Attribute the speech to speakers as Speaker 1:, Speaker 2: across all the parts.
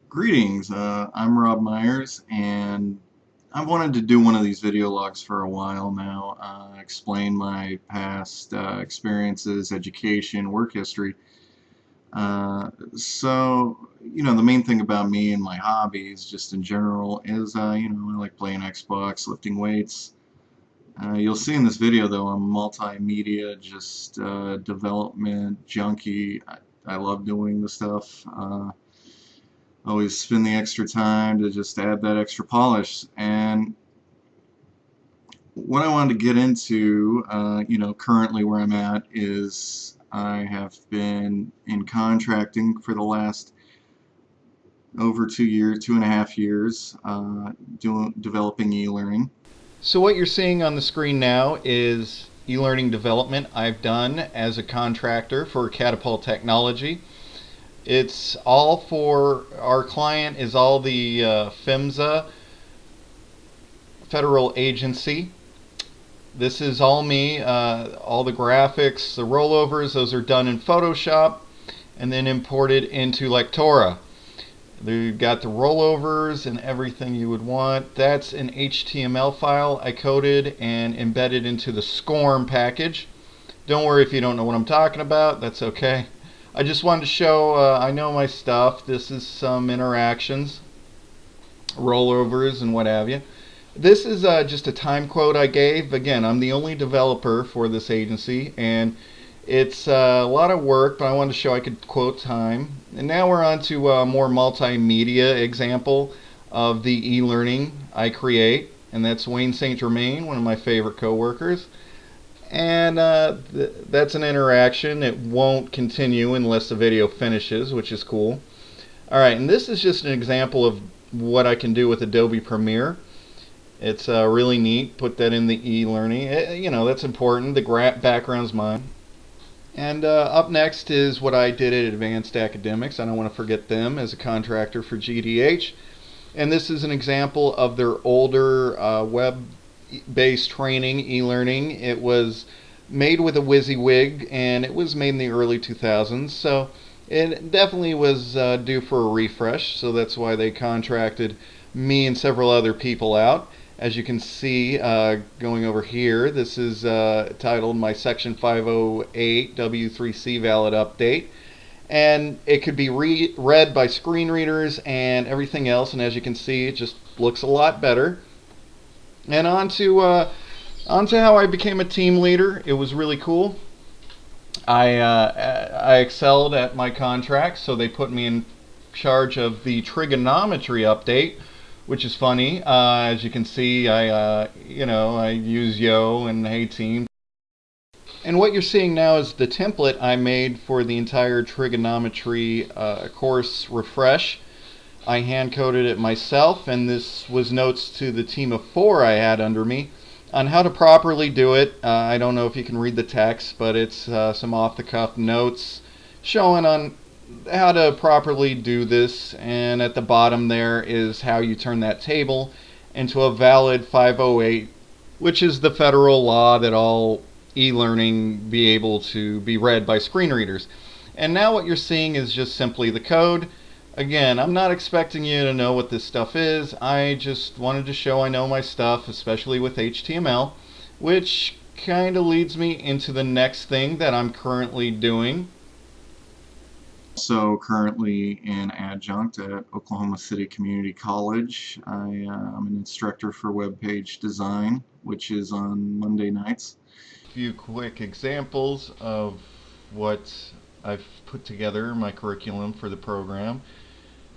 Speaker 1: Greetings, I'm Rob Myers, and I've wanted to do one of these video logs for a while now, explain my past experiences, education, work history. The main thing about me and my hobbies, just in general, is, I like playing Xbox, lifting weights. You'll see in this video, though, I'm multimedia, just development junkie. I love doing the stuff. Always spend the extra time to just add that extra polish. And what I wanted to get into, currently where I'm at is I have been in contracting for the last over 2 years, 2.5 years, developing e-learning.
Speaker 2: So what you're seeing on the screen now is e-learning development I've done as a contractor for Catapult Technology. It's all for our client is all the PHMSA federal agency. This is all me. All the graphics, the rollovers, those are done in Photoshop and then imported into Lectora. You've got the rollovers and everything you would want. That's an HTML file I coded and embedded into the SCORM package. Don't worry if you don't know what I'm talking about. That's okay. I just wanted to show I know my stuff. This is some interactions, rollovers, and what have you. This is just a time quote I gave. Again, I'm the only developer for this agency, and it's a lot of work, but I wanted to show I could quote time. And now we're on to a more multimedia example of the e-learning I create, and that's Wayne St. Germain, one of my favorite coworkers. And that's an interaction. It won't continue unless the video finishes, which is cool. Alright, and this is just an example of what I can do with Adobe Premiere. It's really neat. Put that in the e-learning. That's important. The background's mine. And up next is what I did at Advanced Academics. I don't want to forget them as a contractor for GDH. And this is an example of their older web-based training, e-learning. It was made with a WYSIWYG, and it was made in the early 2000s. So it definitely was due for a refresh. So that's why they contracted me and several other people out. As you can see, going over here, this is titled my Section 508 W3C Valid Update. And it could be read by screen readers and everything else. And as you can see, it just looks a lot better. And on to how I became a team leader. It was really cool. I excelled at my contract, so they put me in charge of the trigonometry update, which is funny. As you can see, I use Yo and Hey Team. And what you're seeing now is the template I made for the entire trigonometry course refresh. I hand-coded it myself, and this was notes to the team of 4 I had under me on how to properly do it. I don't know if you can read the text, but it's some off-the-cuff notes showing on how to properly do this, and at the bottom there is how you turn that table into a valid 508, which is the federal law that all e-learning be able to be read by screen readers. And now what you're seeing is just simply the code. Again, I'm not expecting you to know what this stuff is. I just wanted to show I know my stuff, especially with HTML, which kind of leads me into the next thing that I'm currently doing.
Speaker 1: Also currently an adjunct at Oklahoma City Community College. I'm an instructor for web page design, which is on Monday nights.
Speaker 2: A few quick examples of what I've put together, my curriculum for the program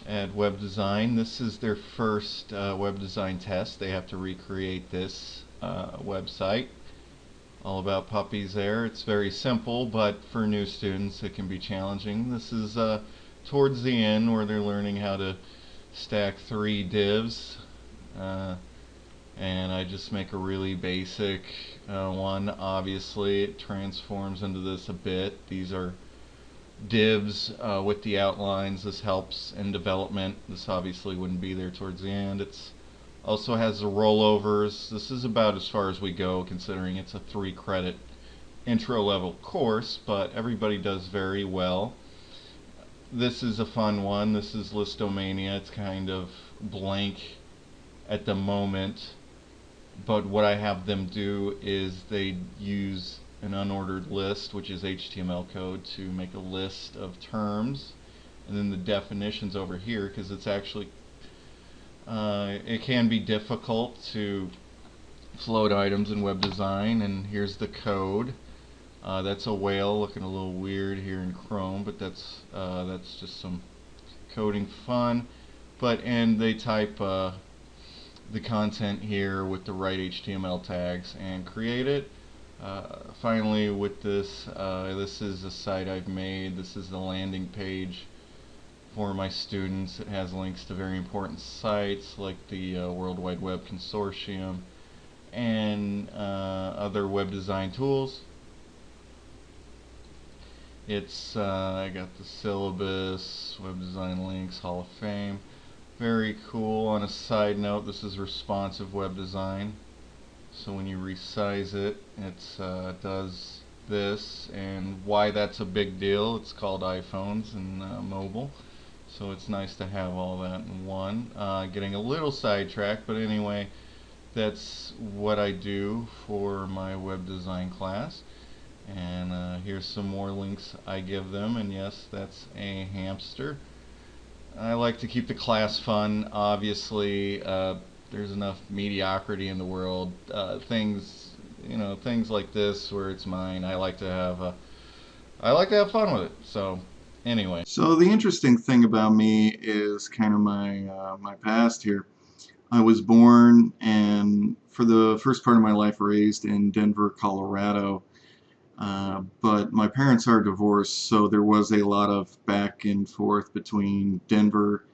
Speaker 2: at web design. This is their first web design test. They have to recreate this website. All about puppies there. It's very simple, but for new students it can be challenging. This is towards the end where they're learning how to stack 3 divs, and I just make a really basic one. Obviously it transforms into this a bit. These are divs with the outlines. This helps in development. This obviously wouldn't be there towards the end. It's also has the rollovers. This is about as far as we go, considering it's a 3-credit intro level course, but everybody does very well. this is a fun one. This is Listomania. It's kind of blank at the moment, but what I have them do is they use an unordered list, which is HTML code, to make a list of terms, and then the definitions over here, because it's actually it can be difficult to float items in web design. And here's the code. That's a whale looking a little weird here in Chrome, but that's just some coding fun. And they type the content here with the right HTML tags and create it. Finally, with this, this is a site I've made. This is the landing page for my students. It has links to very important sites like the World Wide Web Consortium and other web design tools. I got the syllabus, web design links, Hall of Fame. Very cool. On a side note, this is responsive web design. So when you resize it, it does this. And why that's a big deal, it's called iPhones and mobile. So it's nice to have all that in one. Getting a little sidetracked, but anyway, that's what I do for my web design class. And here's some more links I give them. And yes, that's a hamster. I like to keep the class fun. Obviously, there's enough mediocrity in the world. Things like this where it's mine. I like to have fun with it. So anyway.
Speaker 1: So the interesting thing about me is kind of my past here. I was born and for the first part of my life raised in Denver, Colorado. But my parents are divorced, so there was a lot of back and forth between Denver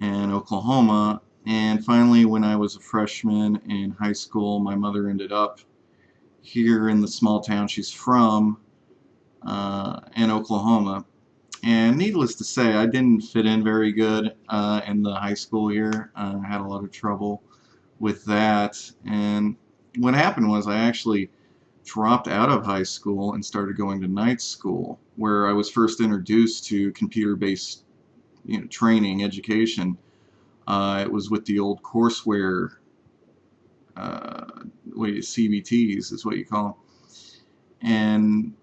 Speaker 1: and Oklahoma. And finally, when I was a freshman in high school, my mother ended up here in the small town she's from in Oklahoma. And needless to say, I didn't fit in very good in the high school here. I had a lot of trouble with that. And what happened was I actually dropped out of high school and started going to night school, where I was first introduced to computer-based training, education. It was with the old courseware, CBTs is what you call them. And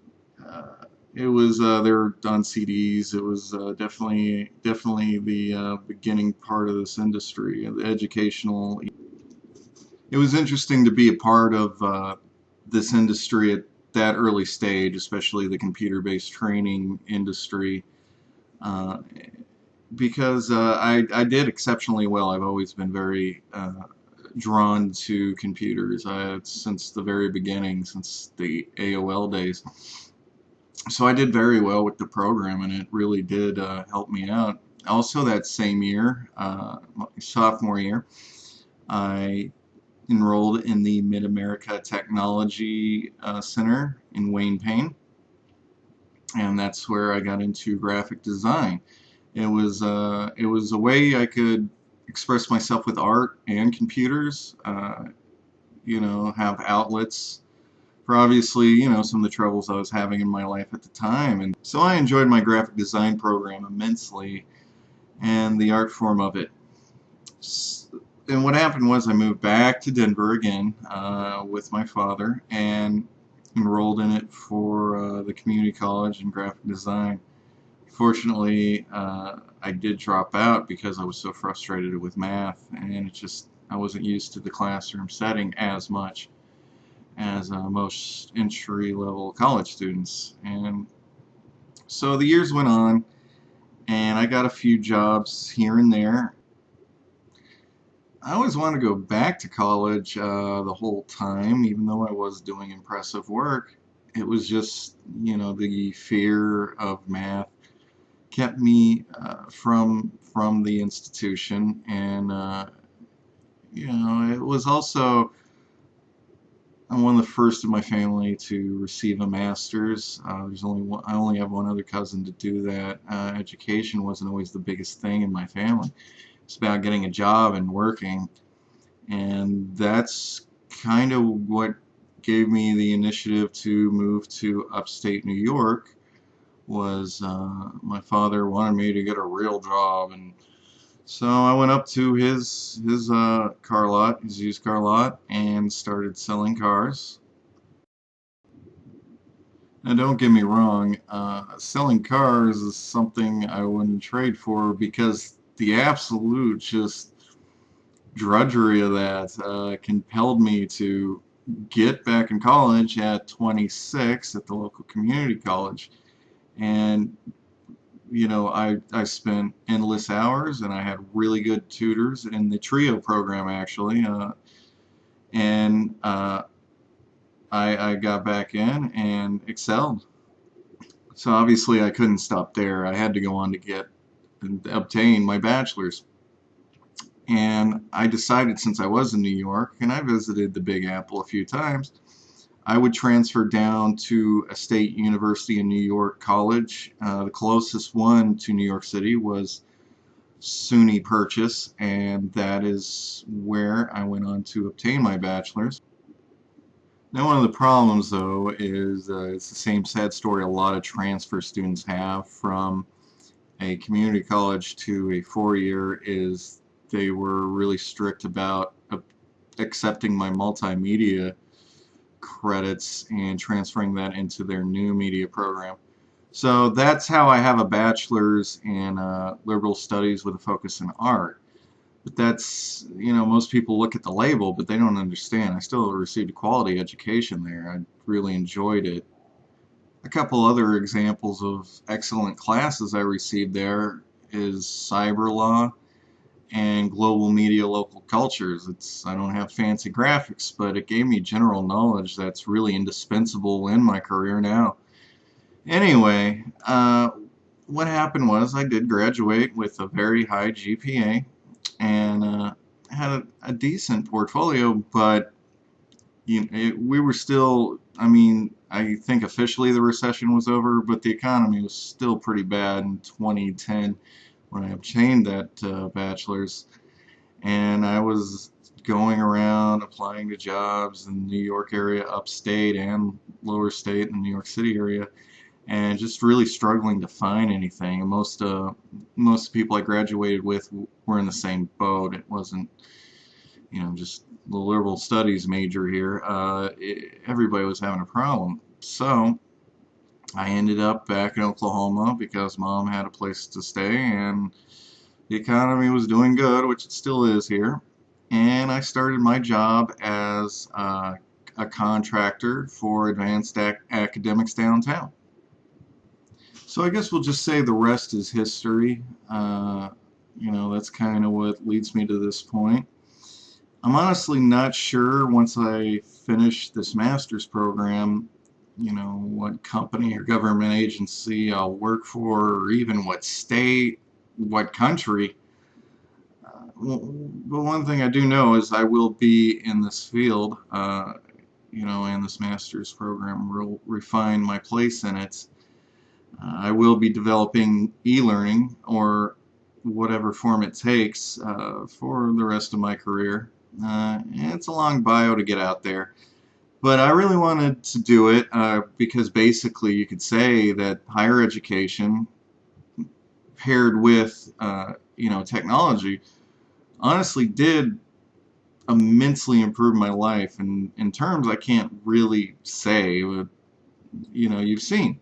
Speaker 1: it was they were on CDs. It was definitely the beginning part of this industry, the educational. It was interesting to be a part of this industry at that early stage, especially the computer-based training industry, uh, because I did exceptionally well. I've always been very drawn to computers since the very beginning, since the AOL days. So I did very well with the program, and it really did help me out. Also, that same year, my sophomore year, I enrolled in the Mid-America Technology Center in Wayne Payne, and that's where I got into graphic design. It was a way I could express myself with art and computers, have outlets for obviously, some of the troubles I was having in my life at the time. And so I enjoyed my graphic design program immensely and the art form of it. And what happened was I moved back to Denver again with my father and enrolled in it for the community college in graphic design. Fortunately, I did drop out because I was so frustrated with math, and I wasn't used to the classroom setting as much as most entry-level college students. And so the years went on, and I got a few jobs here and there. I always wanted to go back to college the whole time, even though I was doing impressive work. It was just, the fear of math kept me from the institution, and it was also I'm one of the first in my family to receive a master's. There's only one, I only have one other cousin to do that. Education wasn't always the biggest thing in my family. It's about getting a job and working, and that's kind of what gave me the initiative to move to upstate New York, was my father wanted me to get a real job, and so I went up to his car lot, his used car lot, and started selling cars. Now, don't get me wrong, selling cars is something I wouldn't trade for because the absolute just drudgery of that compelled me to get back in college at 26 at the local community college. And, I spent endless hours and I had really good tutors in the TRIO program actually. And I got back in and excelled. So obviously I couldn't stop there. I had to go on to get and obtain my bachelor's. And I decided since I was in New York and I visited the Big Apple a few times, I would transfer down to a state university in New York college. The closest one to New York City was SUNY Purchase, and that is where I went on to obtain my bachelor's. Now, one of the problems, though, is it's the same sad story a lot of transfer students have from a community college to a four-year is they were really strict about accepting my multimedia credits and transferring that into their new media program. So that's how I have a bachelor's in liberal studies with a focus in art. But that's, most people look at the label, but they don't understand. I still received a quality education there. I really enjoyed it. A couple other examples of excellent classes I received there is cyber law and global media local cultures. I don't have fancy graphics, but it gave me general knowledge that's really indispensable in my career now. Anyway, what happened was I did graduate with a very high GPA and had a decent portfolio, but we were still, I mean, I think officially the recession was over, but the economy was still pretty bad in 2010 when I obtained that bachelor's. And I was going around applying to jobs in the New York area, upstate and lower state in the New York City area, and just really struggling to find anything. Most people I graduated with were in the same boat. It wasn't, just the liberal studies major here. Everybody was having a problem. So I ended up back in Oklahoma because mom had a place to stay and the economy was doing good, which it still is here. And I started my job as a contractor for advanced academics downtown. So I guess we'll just say the rest is history. That's kind of what leads me to this point. I'm honestly not sure once I finish this master's program, what company or government agency I'll work for, or even what state, what country. But one thing I do know is I will be in this field, in this master's program, will refine my place in it. I will be developing e-learning or whatever form it takes for the rest of my career. It's a long bio to get out there, but I really wanted to do it because basically you could say that higher education paired with technology honestly did immensely improve my life, and in terms I can't really say, but you've seen.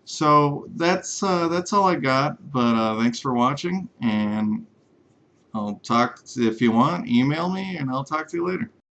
Speaker 1: So that's all I got. But thanks for watching, and I'll talk if you want. Email me, and I'll talk to you later.